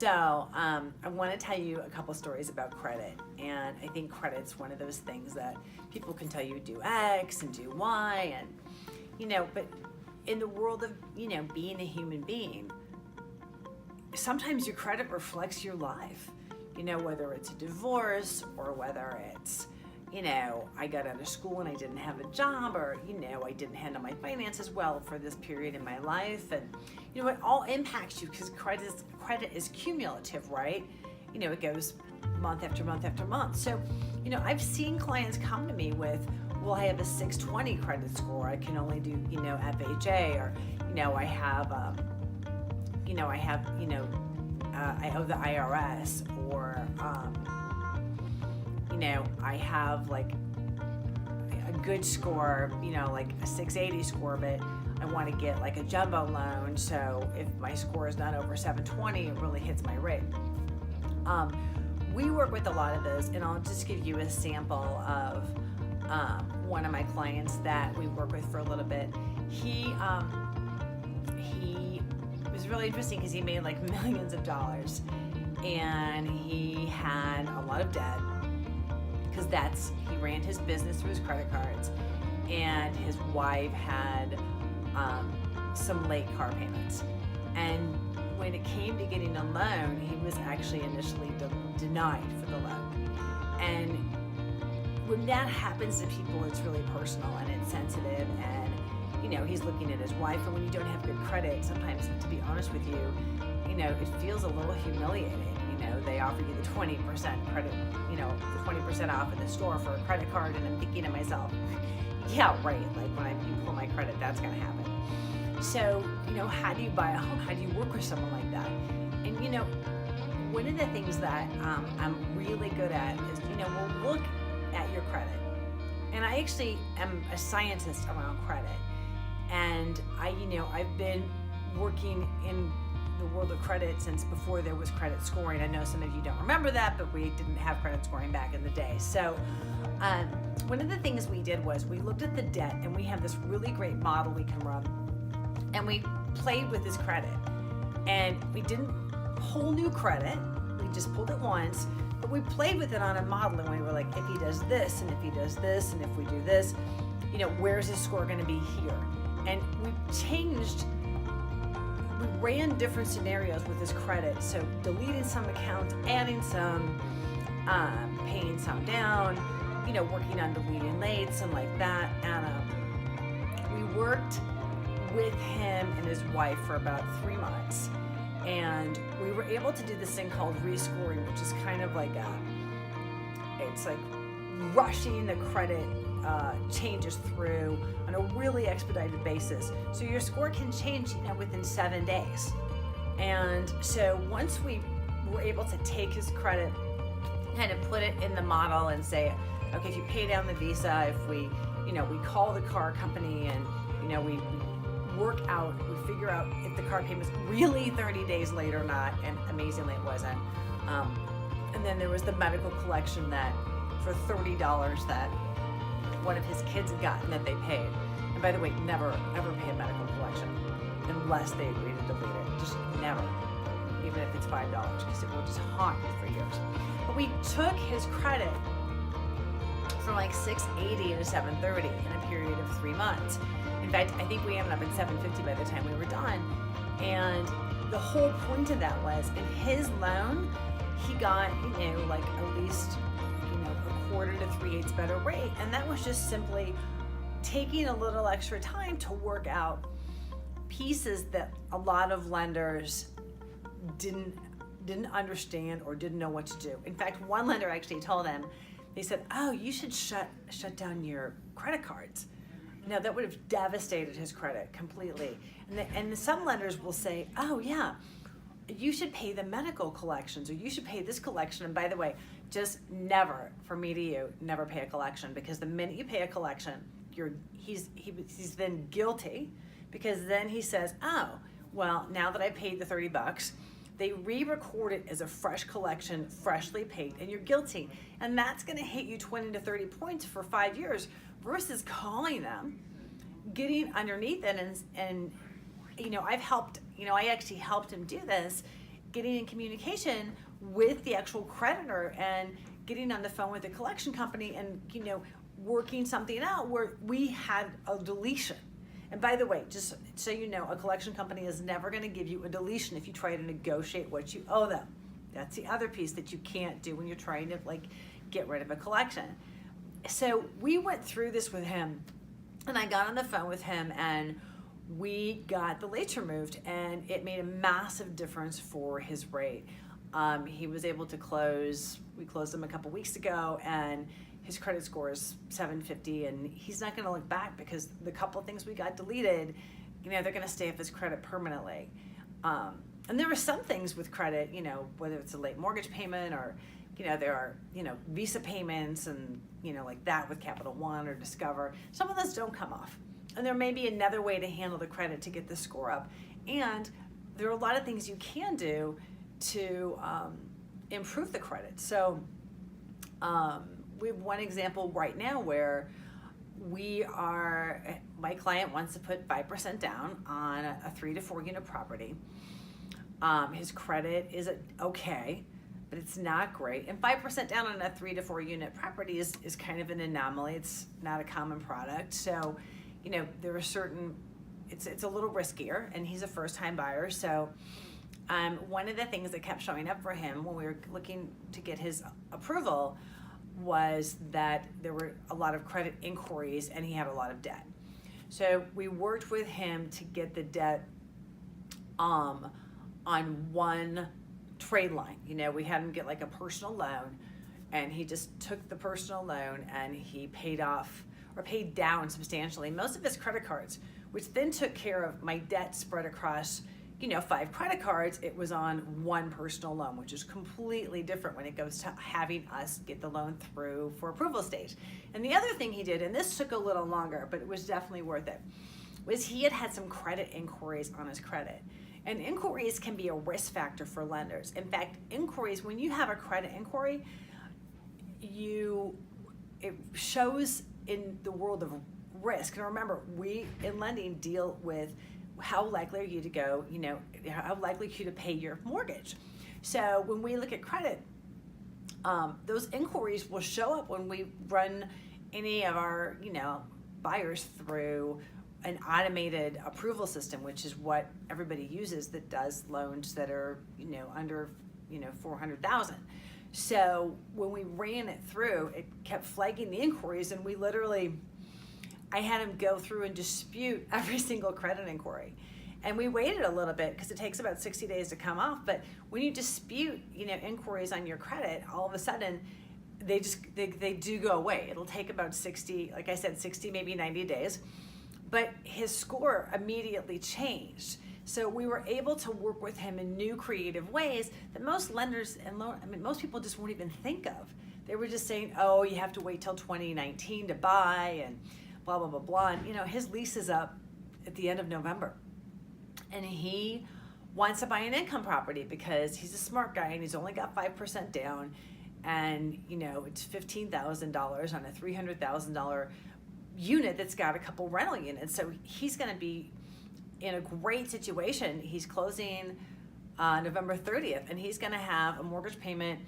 So I want to tell you a couple stories about credit, and I think credit's one of those things that people can tell you do X and do Y, and but in the world of being a human being, sometimes your credit reflects your life. Whether it's a divorce or whether it's I got out of school and I didn't have a job, or I didn't handle my finances well for this period in my life, and it all impacts you because credit is cumulative, right? It goes month after month after month. So I've seen clients come to me with, well, I have a 620 credit score, I can only do FHA, or I have I owe the IRS, or I have like a good score, like a 680 score, but I want to get like a jumbo loan. So if my score is not over 720, it really hits my rate. We work with a lot of those, and I'll just give you a sample of one of my clients that we work with for a little bit. He was really interesting because he made like millions of dollars, and he had a lot of debt because he ran his business through his credit cards, and his wife had some late car payments. And when it came to getting a loan, he was actually initially denied for the loan. And when that happens to people, it's really personal and it's sensitive, and he's looking at his wife, and when you don't have good credit, sometimes, to be honest with you, it feels a little humiliating. They offer you the 20% credit, the 20% off at the store for a credit card, and I'm thinking to myself, yeah, right, like when I pull my credit, that's gonna happen. So, how do you buy a home? How do you work with someone like that? And one of the things that I'm really good at is, we'll look at your credit. And I actually am a scientist around credit. And I've been working in the world of credit since before there was credit scoring. I know some of you don't remember that, but we didn't have credit scoring back in the day. So one of the things we did was we looked at the debt, and we have this really great model we can run, and we played with his credit. And we didn't pull new credit, we just pulled it once, but we played with it on a model, and we were like, if he does this, and if he does this, and if we do this, where's his score going to be here? And we ran different scenarios with his credit. So deleting some accounts, adding some, paying some down, working on deleting late, something like that. And we worked with him and his wife for about 3 months. And we were able to do this thing called rescoring, which is kind of like it's like rushing the credit changes through on a really expedited basis. So your score can change, within 7 days. And so once we were able to take his credit, kind of put it in the model and say, okay, if you pay down the Visa, if we call the car company, and, we figure out if the car payment was really 30 days late or not, and amazingly it wasn't. And then there was the medical collection that for $30 that one of his kids had gotten that they paid. And by the way, never ever pay a medical collection unless they agree to delete it. Just never, even if it's $5, because it will just haunt you for years. But we took his credit from like 680 to 730 in a period of 3 months. In fact, I think we ended up at 750 by the time we were done. And the whole point of that was, in his loan, he got, like at least, a quarter to 3/8 better rate. And that was just simply taking a little extra time to work out pieces that a lot of lenders didn't understand or didn't know what to do. In fact, one lender actually told them, they said, oh, you should shut down your credit cards. Now that would have devastated his credit completely. And some lenders will say, oh yeah, you should pay the medical collections, or you should pay this collection. And by the way, just never, from me to you, never pay a collection, because the minute you pay a collection, he's then guilty, because then he says, oh, well, now that I paid the $30, they re-record it as a fresh collection, freshly paid, and you're guilty. And that's gonna hit you 20 to 30 points for 5 years, versus calling them, getting underneath it, and I've helped, I actually helped him do this, getting in communication with the actual creditor and getting on the phone with the collection company and, working something out where we had a deletion. And by the way, just so you know, a collection company is never going to give you a deletion if you try to negotiate what you owe them. That's the other piece that you can't do when you're trying to get rid of a collection. So we went through this with him, and I got on the phone with him, and we got the lates removed, and it made a massive difference for his rate. He was able to close. We closed him a couple weeks ago, and his credit score is 750, and he's not going to look back because the couple of things we got deleted, they're going to stay off his credit permanently. And there are some things with credit, whether it's a late mortgage payment or, there are, Visa payments and, like that with Capital One or Discover. Some of those don't come off. And there may be another way to handle the credit to get the score up. And there are a lot of things you can do to improve the credit. So we have one example right now where my client wants to put 5% down on a 3 to 4 unit property. His credit is okay, but it's not great. And 5% down on a 3 to 4 unit property is kind of an anomaly. It's not a common product. So, there are certain, it's a little riskier, and he's a first time buyer. So one of the things that kept showing up for him when we were looking to get his approval was that there were a lot of credit inquiries and he had a lot of debt. So we worked with him to get the debt on one trade line. We had him get like a personal loan, and he just took the personal loan and he paid off or paid down substantially most of his credit cards, which then took care of my debt spread across 5 credit cards. It was on one personal loan, which is completely different when it goes to having us get the loan through for approval stage. And the other thing he did, and this took a little longer, but it was definitely worth it, was he had some credit inquiries on his credit. And inquiries can be a risk factor for lenders. In fact, inquiries, when you have a credit inquiry, it shows in the world of risk. And remember, we in lending deal with how likely are you to go, how likely are you to pay your mortgage. So when we look at credit, those inquiries will show up when we run any of our, buyers through an automated approval system, which is what everybody uses that does loans that are, under, 400,000. So when we ran it through, it kept flagging the inquiries, and I had him go through and dispute every single credit inquiry. And we waited a little bit because it takes about 60 days to come off. But when you dispute, inquiries on your credit, all of a sudden they do go away. It'll take about 60, like I said, 60, maybe 90 days. But his score immediately changed. So we were able to work with him in new creative ways that most lenders and most people just won't even think of. They were just saying, oh, you have to wait till 2019 to buy and blah, blah, blah, blah. And, his lease is up at the end of November. And he wants to buy an income property because he's a smart guy and he's only got 5% down. And, it's $15,000 on a $300,000 unit that's got a couple rental units. So he's going to be in a great situation. He's closing November 30th, and he's going to have a mortgage payment.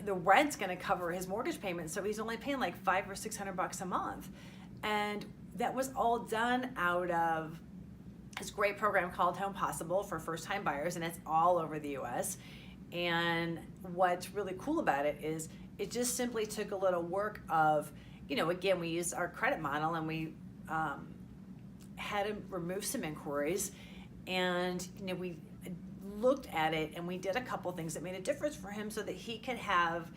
The rent's going to cover his mortgage payment, so he's only paying like $500 or $600 a month. And that was all done out of this great program called Home Possible for first-time buyers, and it's all over the U.S. And what's really cool about it is it just simply took a little work of, again, we used our credit model, and we had him remove some inquiries, and we looked at it, and we did a couple things that made a difference for him so that he could have,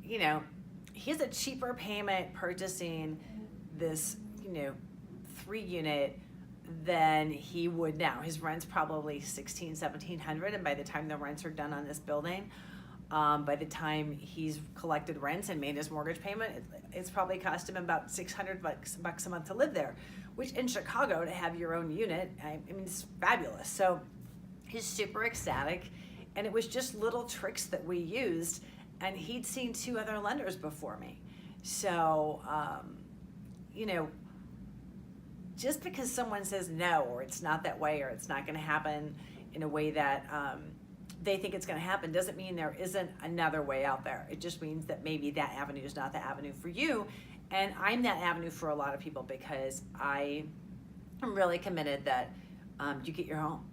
he has a cheaper payment purchasing this, 3-unit than he would now. His rent's probably $1,600-1,700, and by the time the rents are done on this building, by the time he's collected rents and made his mortgage payment, it's probably cost him about $600 a month to live there, which in Chicago, to have your own unit, it's fabulous. So he's super ecstatic, and it was just little tricks that we used, and he'd seen 2 other lenders before me. So, just because someone says no, or it's not that way, or it's not going to happen in a way that they think it's going to happen doesn't mean there isn't another way out there. It just means that maybe that avenue is not the avenue for you. And I'm that avenue for a lot of people because I am really committed that you get your home.